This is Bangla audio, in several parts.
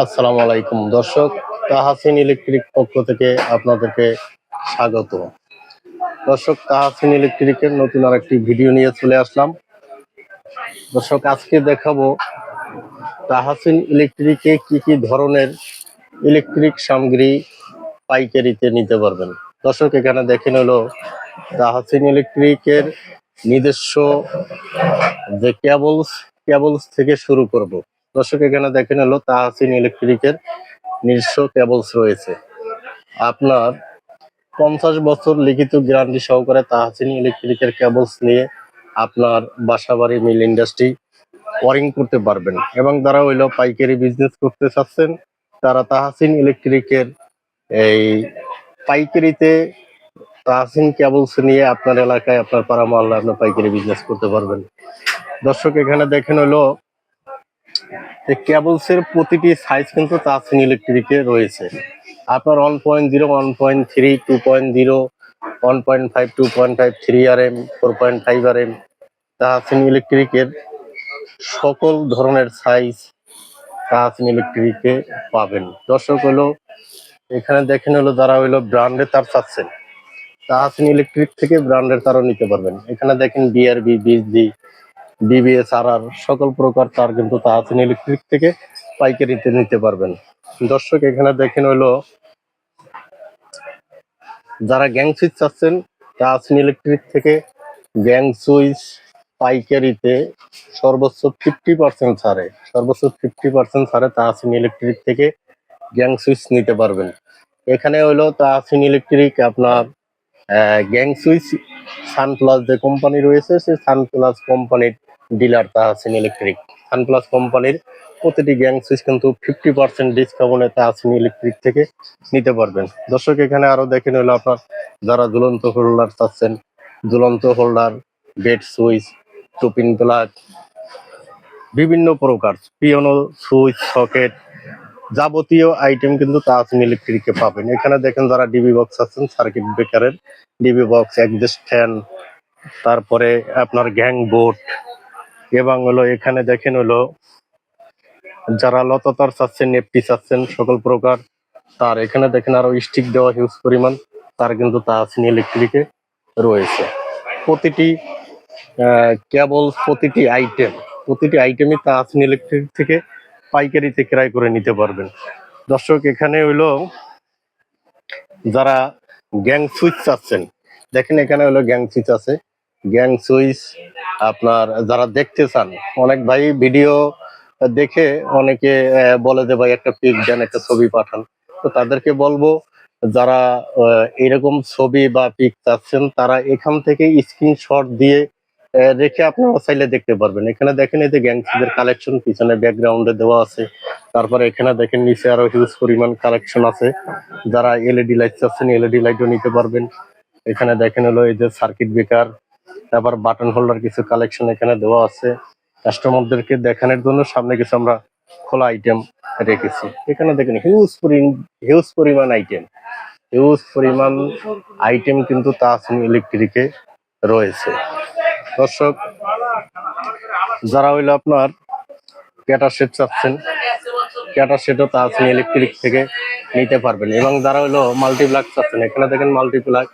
আসসালামু আলাইকুম দর্শক, তাহাসিন ইলেকট্রিক পক্ষ থেকে আপনাদেরকে স্বাগত। দর্শক, তাহাসিন ইলেকট্রিকের নতুন আরেকটি ভিডিও নিয়ে চলে আসলাম। দর্শক, আজকে দেখাবো তাহাসিন ইলেকট্রিকে কি কি ধরনের ইলেকট্রিক সামগ্রী পাইকারিতে নিতে পারবেন। দর্শক, এখানে দেখেন হলো তাহাসিন ইলেকট্রিকের নিজস্ব যে কেবলস থেকে শুরু করব। দর্শক, এখানে দেখেন হলো তাহাসিন ইলেকট্রিকের নিজস্ব কেবলস রয়েছে। আপনার 50 বছর লিখিত গ্যারান্টি সহকারে তাহাসিন ইলেকট্রিকের কেবলস নিয়ে আপনার বাসাবাড়ি মিল ইন্ডাস্ট্রি ওয়ারিং করতে পারবেন। এবং যারা হইলো পাইকারি বিজনেস করতে চাচ্ছেন, তারা তাহাসিন ইলেকট্রিকের এই পাইকারিতে তাহাসিন কেবলস নিয়ে আপনার এলাকায়, আপনার পাড়া মহল্লায় আপনার পাইকারি বিজনেস করতে পারবেন। দর্শক, এখানে দেখেন হলো কেবলসের প্রতিটি সাইজ কিন্তু তাহাসিন ইলেকট্রিকে রয়েছে। আপনার 1.0, 1.3, 2.0, 1.5, 2.5, 3RM, 4.5RM তাহাসিন ইলেকট্রিকের সকল ধরনের সাইজ তাহাসিন ইলেকট্রিকে পাবেন। দর্শক, হলো এখানে দেখেন হলো যারা হইলো ব্র্যান্ডের তার চাচ্ছেন, তাহাসিন ইলেকট্রিক থেকে ব্র্যান্ডের তারও নিতে পারবেন। এখানে দেখেন বিআরবি, বিএসবি, বিবিএস, আর সকল প্রকার তার কিন্তু তাহাসিন ইলেকট্রিক থেকে পাইকারিতে নিতে পারবেন। দর্শক, এখানে দেখেন হইলো যারা গ্যাং সুইচ চাচ্ছেন, তাহাসিন ইলেকট্রিক থেকে গ্যাং সুইচ পাইকারিতে সর্বোচ্চ 50% ছাড়ে, তাহাসিন ইলেকট্রিক থেকে গ্যাং সুইচ নিতে পারবেন। এখানে হইলো তাহাসিন ইলেকট্রিক আপনার গ্যাং সুইচ সানপ্লাস যে কোম্পানি রয়েছে, সেই সানপ্লাস কোম্পানির ডিলার তাহাসিন ইলেকট্রিক। সানপ্লাস কোম্পানির প্রতিটি গ্যাং সুইচ কিন্তু 50% ডিসকাউন্টে তাহাসিন ইলেকট্রিক থেকে নিতে পারবেন। দর্শক, এখানে আরো দেখেন হলো আপনার যারা ঝুলন্ত হোল্ডার চাচ্ছেন, ঝুলন্ত holder, bed switch, two pin plug, বিভিন্ন প্রকার পিয়ানো সুইচ, সকেট, যাবতীয় আইটেম কিন্তু তাহাসিন ইলেকট্রিকে পাবেন। এখানে দেখেন যারা ডিবি বক্স আছেন, সার্কিট ব্রেকারের ডিবি বক্স, একজস্ট ফ্যান, তারপরে আপনার গ্যাং বোর্ড, এবং হলো এখানে দেখেন হলো যারা লতাতার চাচ্ছেন, নেপটি চাচ্ছেন, সকল প্রকার তার এখানে দেখেন আরো স্টিক দেওয়া হিউজ পরিমাণ তার কিন্তু তাহাসিন ইলেকট্রিকে রয়েছে। প্রতিটি কেবল, প্রতিটি আইটেমই তাহাসিন ইলেকট্রিক থেকে পাইকারিতে ক্রয় করে নিতে পারবেন। দর্শক, এখানে হইলো যারা গ্যাং সুইচ চাচ্ছেন, দেখেন এখানে হলো গ্যাং সুইচ আছে। গ্যাং সুইচ আপনার যারা দেখতে চান, অনেক ভাই ভিডিও দেখে অনেকে বলে যে ভাই একটা পিক দেন, একটা ছবি পাঠান। তো তাদেরকে বলবো, যারা এরকম ছবি বা পিক চাচ্ছেন, তারা এখান থেকে স্ক্রিনশট দিয়ে রেখে আপনারা চাইলে দেখতে পারবেন। এখানে দেখেন এই যে গ্যাং সুইচের কালেকশন পিছনে ব্যাকগ্রাউন্ডে দেওয়া আছে। তারপরে এখানে দেখেন নিচে আরো হিউজ পরিমাণ কালেকশন আছে। যারা এলইডি লাইট চাচ্ছেন, এলইডি লাইটও নিতে পারবেন। এখানে দেখেন হলো এই যে সার্কিট ব্রেকার, তারপর বাটন হোল্ডার কিছু কালেকশন এখানে দেওয়া আছে কাস্টমারদেরকে দেখানোর জন্য। সামনে কিছু আমরা খোলা আইটেম রেখেছি। এখানে দেখেন হিউজ পরিমাণ আইটেম কিন্তু তাহাসিন ইলেকট্রিকে রয়েছে। দর্শক, যারা হইলো আপনার ক্যাটার সেট চাচ্ছেন, ক্যাটার সেটও তাহাসিন ইলেকট্রিক থেকে নিতে পারবেন। এবং যারা হলো মাল্টিপ্লাগ চাচ্ছেন, এখানে দেখেন মাল্টিপ্লাগ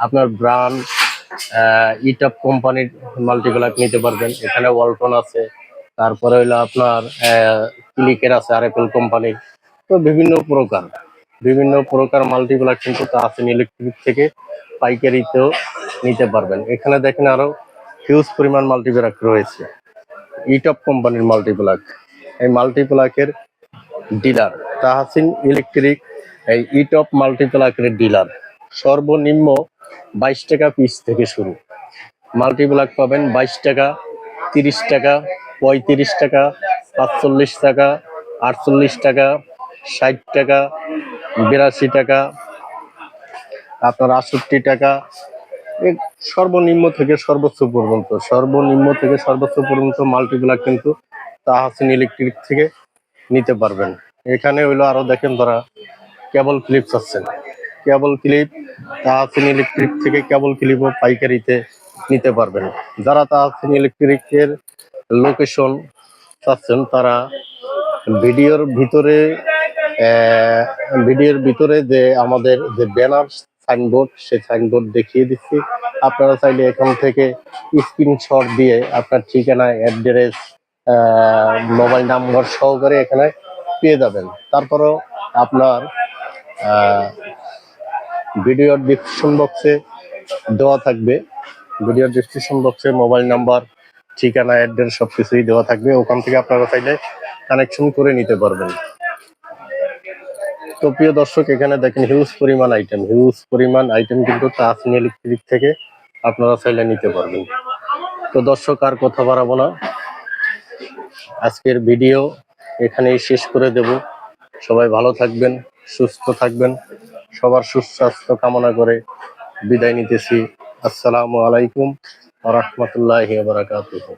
আপনার ব্র্যান্ড ইটপ কোম্পানির মাল্টিপ্লাগ নিতে পারবেন। এখানে ওয়ালটন আছে, তারপরে হইলো আপনার ক্লিকের আছে, আরএফএল কোম্পানির। তো বিভিন্ন প্রকার মাল্টিপ্লাগ কিন্তু তাহাসিন ইলেকট্রিক থেকে পাইকারিতেও নিতে পারবেন। এখানে দেখেন আরো হিউজ পরিমাণ মাল্টিপ্লাগ রয়েছে, ইটপ কোম্পানির মাল্টিপ্লাগ। এই মাল্টিপ্লাগের ডিলার তাহাসিন ইলেকট্রিক, এই ইটপ মাল্টিপ্লাগের ডিলার। সর্বনিম্ন 22 টাকা পিস থেকে শুরু মাল্টিপ্লাগ পাবেন। 22 টাকা, 30 টাকা, 35 টাকা, 45 টাকা, 48 টাকা, 60 টাকা, 82 টাকা, আপনার 68 টাকা। সর্বনিম্ন থেকে সর্বোচ্চ পর্যন্ত মাল্টিপ্লাগ কিন্তু তাহাসিন ইলেকট্রিক থেকে নিতে পারবেন। এখানে হইলো আরো দেখেন তারা কেবল ক্লিপ চাচ্ছেন, কেবল ক্লিপ তাহাসিন ইলেকট্রিক থেকে কেবল ক্লিপও পাইকারিতে নিতে পারবেন। যারা তাহাসিন ইলেকট্রিকের লোকেশন চাচ্ছেন, তারা ভিডিওর ভিতরে ভিডিওর ভিতরে যে আমাদের যে ব্যানার সাইনবোর্ড, সেই সাইনবোর্ড দেখিয়ে দিচ্ছি। আপনারা চাইলে এখান থেকে স্ক্রিনশট দিয়ে আপনার ঠিকানা, অ্যাড্রেস, মোবাইল নাম্বার সহকারে এখানে পেয়ে যাবেন। তারপরও আপনার ভিডিওর ডিসক্রিপশন বক্সে দেওয়া থাকবে, ভিডিওর ডিসক্রিপশন বক্সে মোবাইল নাম্বার, ঠিকানা, অ্যাড্রেস সবকিছুই দেওয়া থাকবে। ওখান থেকে আপনারা চাইলে কানেকশন করে নিতে পারবেন। তো প্রিয় দর্শক, এখানে দেখেন হিউজ পরিমাণ আইটেম কিন্তু তাসনি ইলেকট্রিক থেকে আপনারা চাইলে নিতে পারবেন। তো দর্শক, আর কথা বাড়াবো না, আজকের ভিডিও এখানেই শেষ করে দেব। সবাই ভালো থাকবেন, সুস্থ থাকবেন, সবার সুস্বাস্থ্য কামনা করে বিদায় নিতেছি। আসসালামু আলাইকুম ওয়া রাহমাতুল্লাহি ওয়া বারাকাতুহু।